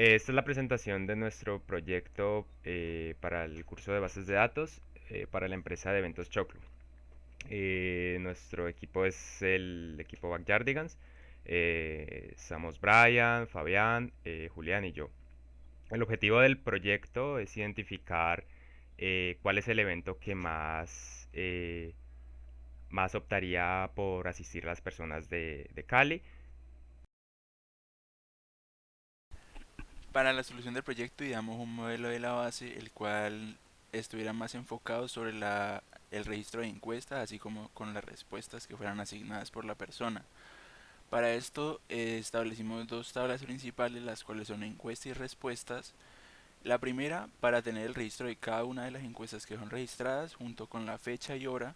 Esta es la presentación de nuestro proyecto para el curso de bases de datos para la empresa de eventos Choclo. Nuestro equipo es el equipo Backyardigans. Somos Brian, Fabián, Julián y yo. El objetivo del proyecto es identificar cuál es el evento que más optaría por asistir las personas de Cali. Para la solución del proyecto ideamos un modelo de la base el cual estuviera más enfocado sobre el registro de encuestas, así como con las respuestas que fueran asignadas por la persona. Para esto establecimos dos tablas principales, las cuales son encuestas y respuestas. La primera para tener el registro de cada una de las encuestas que son registradas junto con la fecha y hora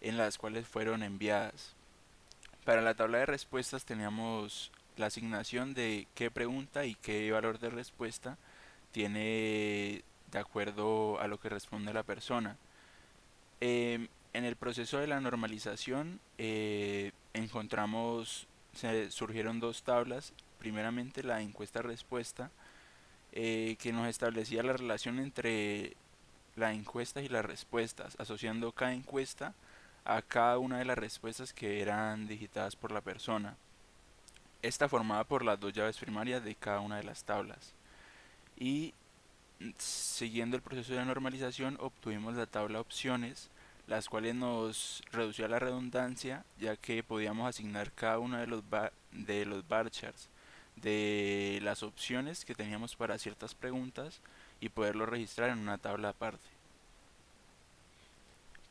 en las cuales fueron enviadas. Para la tabla de respuestas teníamos la asignación de qué pregunta y qué valor de respuesta tiene de acuerdo a lo que responde la persona. En el proceso de la normalización se surgieron dos tablas. Primeramente la encuesta-respuesta, que nos establecía la relación entre la encuesta y las respuestas, asociando cada encuesta a cada una de las respuestas que eran digitadas por la persona. Esta formada por las dos llaves primarias de cada una de las tablas. Y siguiendo el proceso de normalización obtuvimos la tabla opciones, las cuales nos reducía la redundancia, ya que podíamos asignar cada uno de los varchars de las opciones que teníamos para ciertas preguntas y poderlo registrar en una tabla aparte.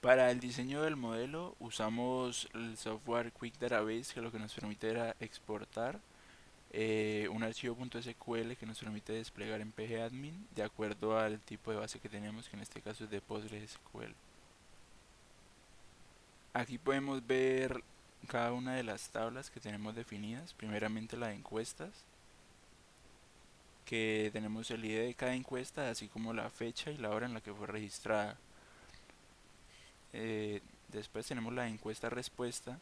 Para el diseño del modelo usamos el software Quick Database, que lo que nos permite era exportar un archivo .sql que nos permite desplegar en pgadmin de acuerdo al tipo de base que tenemos, que en este caso es de PostgreSQL. Aquí podemos ver cada una de las tablas que tenemos definidas. Primeramente la de encuestas, que tenemos el ID de cada encuesta, así como la fecha y la hora en la que fue registrada. Después tenemos la encuesta respuesta,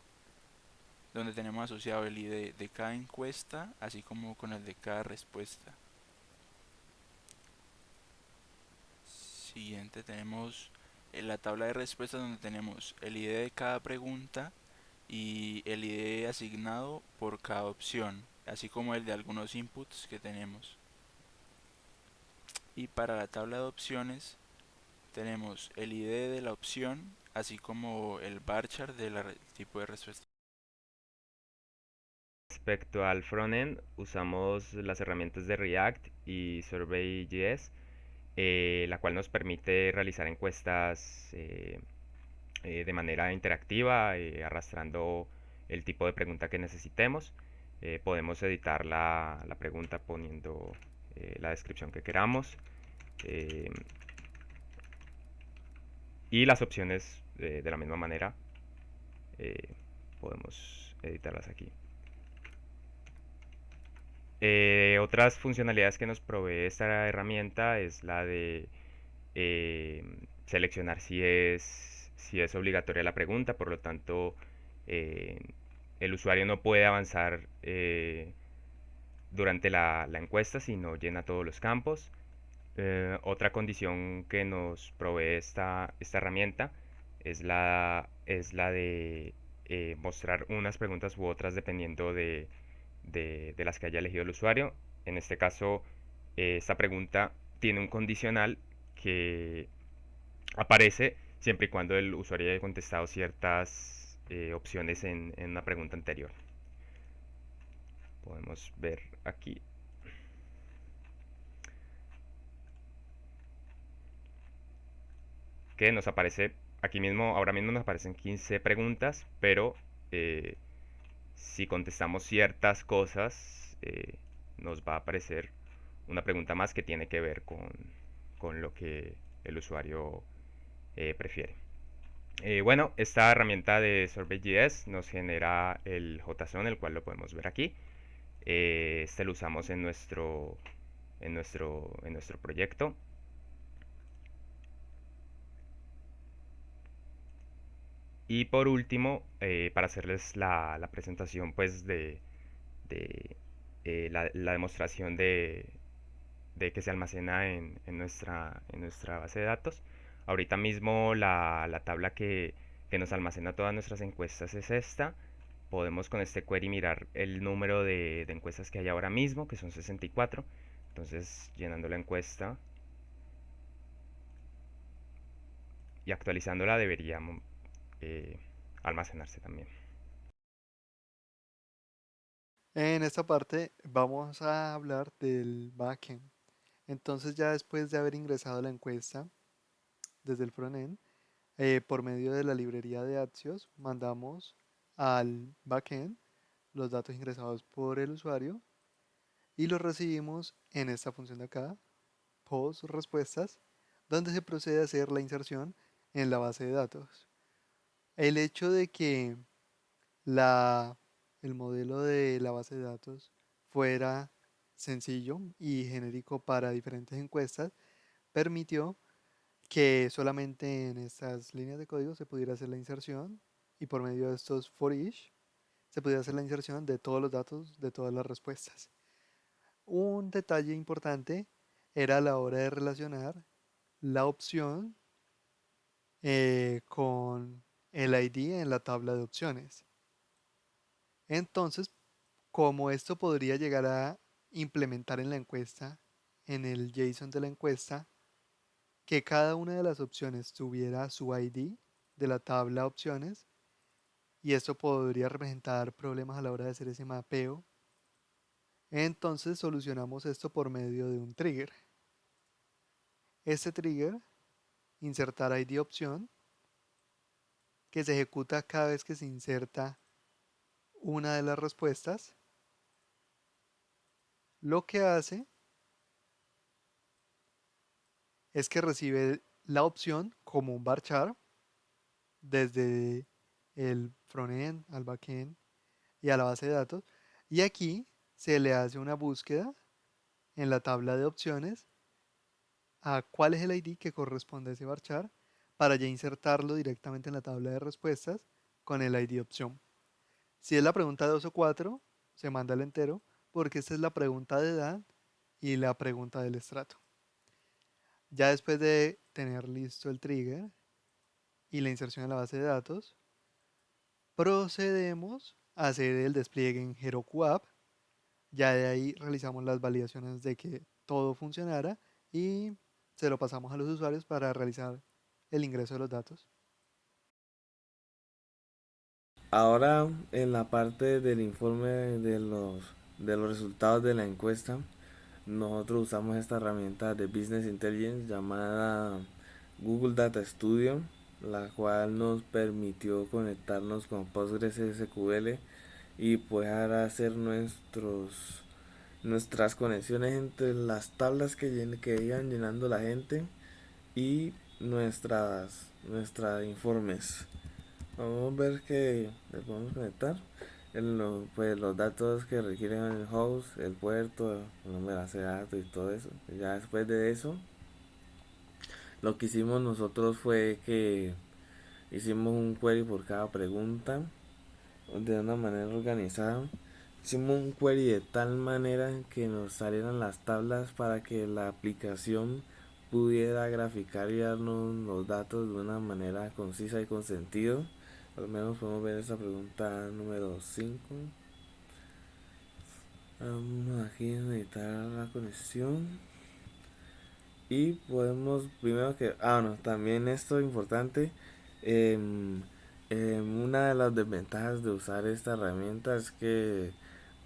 donde tenemos asociado el ID de cada encuesta, así como con el de cada respuesta. Siguiente tenemos en la tabla de respuestas, donde tenemos el ID de cada pregunta y el ID asignado por cada opción, así como el de algunos inputs que tenemos. Y para la tabla de opciones tenemos el ID de la opción, así como el varchar del tipo de respuesta. Respecto al frontend, usamos las herramientas de React y Survey.js, la cual nos permite realizar encuestas de manera interactiva, arrastrando el tipo de pregunta que necesitemos. Podemos editar la pregunta poniendo la descripción que queramos. eh, y las opciones de la misma manera eh, podemos editarlas aquí. Otras funcionalidades que nos provee esta herramienta es la de eh, seleccionar si es obligatoria la pregunta, por lo tanto eh, el usuario no puede avanzar durante la encuesta si no llena todos los campos. Otra condición que nos provee esta herramienta es la de mostrar unas preguntas u otras dependiendo de las que haya elegido el usuario. En este caso, esta pregunta tiene un condicional que aparece siempre y cuando el usuario haya contestado ciertas opciones en una pregunta anterior. Podemos ver aquí que nos aparece, aquí mismo, ahora mismo nos aparecen 15 preguntas, pero eh, si contestamos ciertas cosas, nos va a aparecer una pregunta más que tiene que ver con lo que el usuario prefiere. Bueno, esta herramienta de Survey.js nos genera el JSON, el cual lo podemos ver aquí. Este lo usamos en nuestro proyecto. Y por último, para hacerles la presentación pues de la demostración de que se almacena en nuestra base de datos. Ahorita mismo la tabla que nos almacena todas nuestras encuestas es esta. Podemos con este query mirar el número de encuestas que hay ahora mismo, que son 64. Entonces, llenando la encuesta y actualizándola debería eh, almacenarse también. En esta parte vamos a hablar del backend. Entonces ya después de haber ingresado la encuesta desde el frontend, por medio de la librería de Axios, mandamos al backend los datos ingresados por el usuario y los recibimos en esta función de acá, post respuestas, donde se procede a hacer la inserción en la base de datos. El hecho de que la, el modelo de la base de datos fuera sencillo y genérico para diferentes encuestas permitió que solamente en estas líneas de código se pudiera hacer la inserción y por medio de estos for each se pudiera hacer la inserción de todos los datos de todas las respuestas. Un detalle importante era a la hora de relacionar la opción con el ID en la tabla de opciones. Entonces, como esto podría llegar a implementar en la encuesta, en el JSON de la encuesta, que cada una de las opciones tuviera su ID de la tabla opciones, y esto podría representar problemas a la hora de hacer ese mapeo, entonces solucionamos esto por medio de un trigger. Este trigger, insertar ID opción, que se ejecuta cada vez que se inserta una de las respuestas, lo que hace es que recibe la opción como un varchar desde el frontend al backend y a la base de datos. Y aquí se le hace una búsqueda en la tabla de opciones a cuál es el ID que corresponde a ese varchar para ya insertarlo directamente en la tabla de respuestas con el ID opción. Si es la pregunta 2 o 4, se manda el entero porque esta es la pregunta de edad y la pregunta del estrato. Ya después de tener listo el trigger y la inserción en la base de datos, procedemos a hacer el despliegue en Heroku App. Ya de ahí realizamos las validaciones de que todo funcionara y se lo pasamos a los usuarios para realizar el ingreso de los datos. Ahora en la parte del informe de los resultados de la encuesta, nosotros usamos esta herramienta de Business Intelligence llamada Google Data Studio, la cual nos permitió conectarnos con PostgreSQL y poder hacer nuestras conexiones entre las tablas que iban llenando la gente y nuestras informes. Vamos a ver que le podemos conectar pues, los datos que requieren el host, el puerto, el número de base de datos y todo eso. Ya después de eso, lo que hicimos nosotros fue que hicimos un query por cada pregunta de una manera organizada. Hicimos un query de tal manera que nos salieran las tablas para que la aplicación pudiera graficar y darnos los datos de una manera concisa y con sentido. Al menos podemos ver esta pregunta número 5. Vamos aquí a editar la conexión. Y podemos, primero que, no, también esto es importante. em, una de las desventajas de usar esta herramienta es que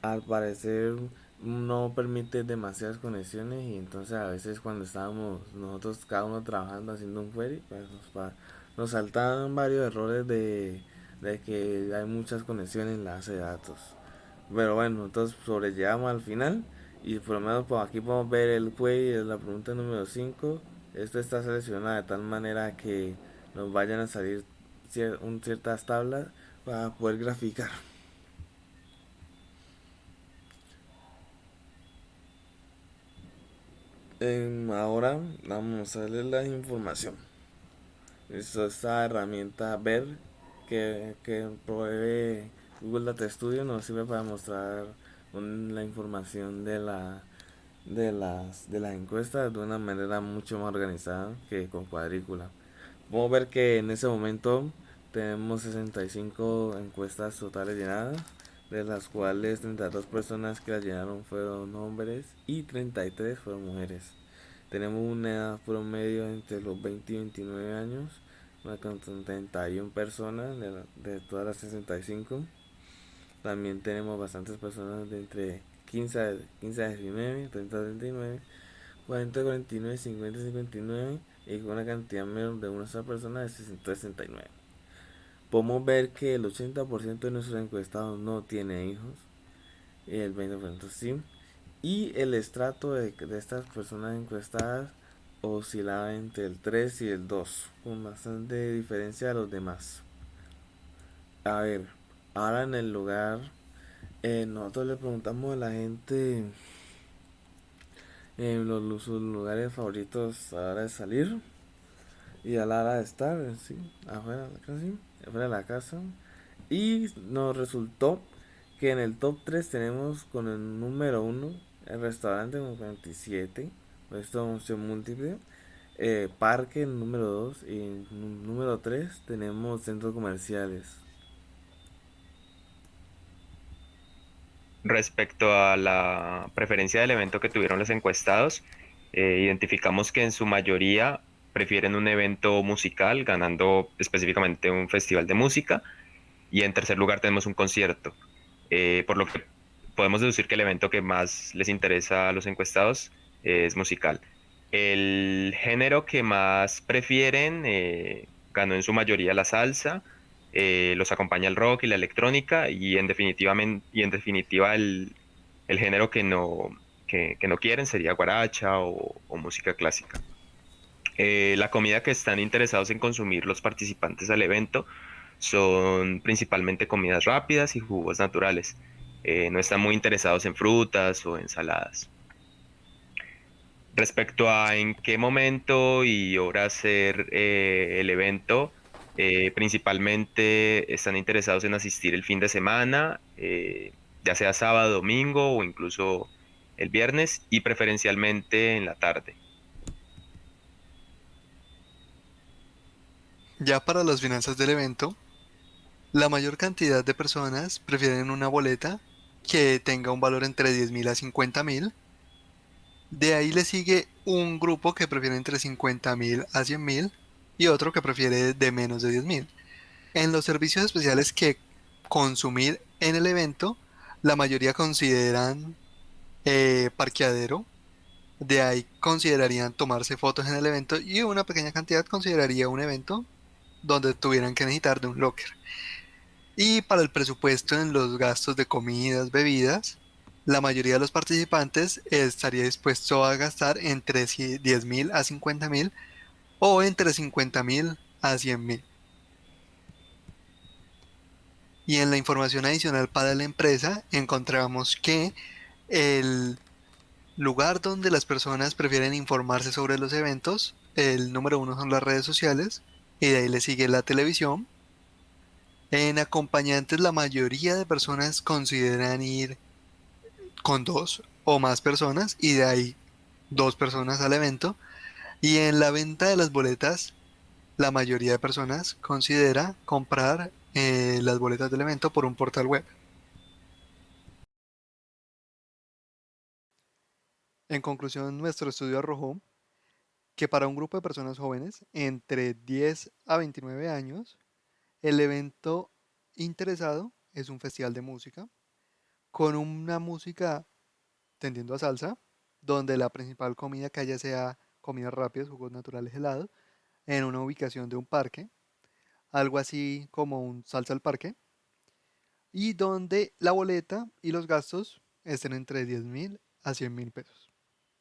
al parecer no permite demasiadas conexiones y entonces a veces cuando estábamos nosotros cada uno trabajando haciendo un query, pues nos saltaban varios errores de que hay muchas conexiones en la base de datos. Pero bueno, entonces sobrellevamos al final y por lo menos por aquí podemos ver el query de la pregunta número 5. Esto está seleccionado de tal manera que nos vayan a salir ciertas tablas para poder graficar. Ahora vamos a darle la información. Esta herramienta ver que provee Google Data Studio nos sirve para mostrar la información de las encuestas de una manera mucho más organizada que con cuadrícula. Podemos ver que en ese momento tenemos 65 encuestas totales llenadas, de las cuales 32 personas que las llenaron fueron hombres y 33 fueron mujeres. Tenemos una edad promedio entre los 20 y 29 años, con 31 personas de todas las 65. También tenemos bastantes personas de entre 15 a 19, 30 a 39, 40 a 49, 50 a 59 y con una cantidad menos de una sola persona de 69. Podemos ver que el 80% de nuestros encuestados no tiene hijos y el 20% sí. Y el estrato de estas personas encuestadas oscilaba entre el 3 y el 2, con bastante diferencia a los demás. A ver, ahora en el lugar, nosotros le preguntamos a la gente sus lugares favoritos a la hora de salir y a la hora de estar, sí, afuera de la casa, sí, afuera de la casa. Y nos resultó que en el top 3 tenemos con el número 1 el restaurante con 47, esto es opción múltiple. Parque en número 2 y en número 3 tenemos centros comerciales. Respecto a la preferencia del evento que tuvieron los encuestados, identificamos que en su mayoría prefieren un evento musical, ganando específicamente un festival de música, y en tercer lugar tenemos un concierto, por lo que podemos deducir que el evento que más les interesa a los encuestados es musical. El género que más prefieren ganó en su mayoría la salsa, los acompaña el rock y la electrónica y en definitiva el género que no quieren sería guaracha o música clásica. La comida que están interesados en consumir los participantes al evento son principalmente comidas rápidas y jugos naturales. No están muy interesados en frutas o ensaladas. Respecto a en qué momento y hora hacer el evento, principalmente están interesados en asistir el fin de semana, ya sea sábado, domingo o incluso el viernes y preferencialmente en la tarde. Ya para las finanzas del evento, la mayor cantidad de personas prefieren una boleta que tenga un valor entre 10.000 a 50.000. De ahí le sigue un grupo que prefiere entre 50.000 a 100.000 y otro que prefiere de menos de 10.000. En los servicios especiales que consumir en el evento, la mayoría consideran parqueadero. De ahí considerarían tomarse fotos en el evento y una pequeña cantidad consideraría un evento donde tuvieran que necesitar de un locker. Y para el presupuesto en los gastos de comidas, bebidas, la mayoría de los participantes estaría dispuesto a gastar entre 10.000 a 50.000 o entre 50.000 a 100.000. Y en la información adicional para la empresa encontramos que el lugar donde las personas prefieren informarse sobre los eventos, el número uno son las redes sociales y de ahí le sigue la televisión. En acompañantes, la mayoría de personas consideran ir con dos o más personas y de ahí dos personas al evento. Y en la venta de las boletas, la mayoría de personas considera comprar las boletas del evento por un portal web. En conclusión, nuestro estudio arrojó que para un grupo de personas jóvenes entre 10 a 29 años, el evento interesado es un festival de música con una música tendiendo a salsa, donde la principal comida que haya sea comidas rápidas, jugos naturales helados, en una ubicación de un parque, algo así como un salsa al parque, y donde la boleta y los gastos estén entre 10.000 a 100.000 pesos.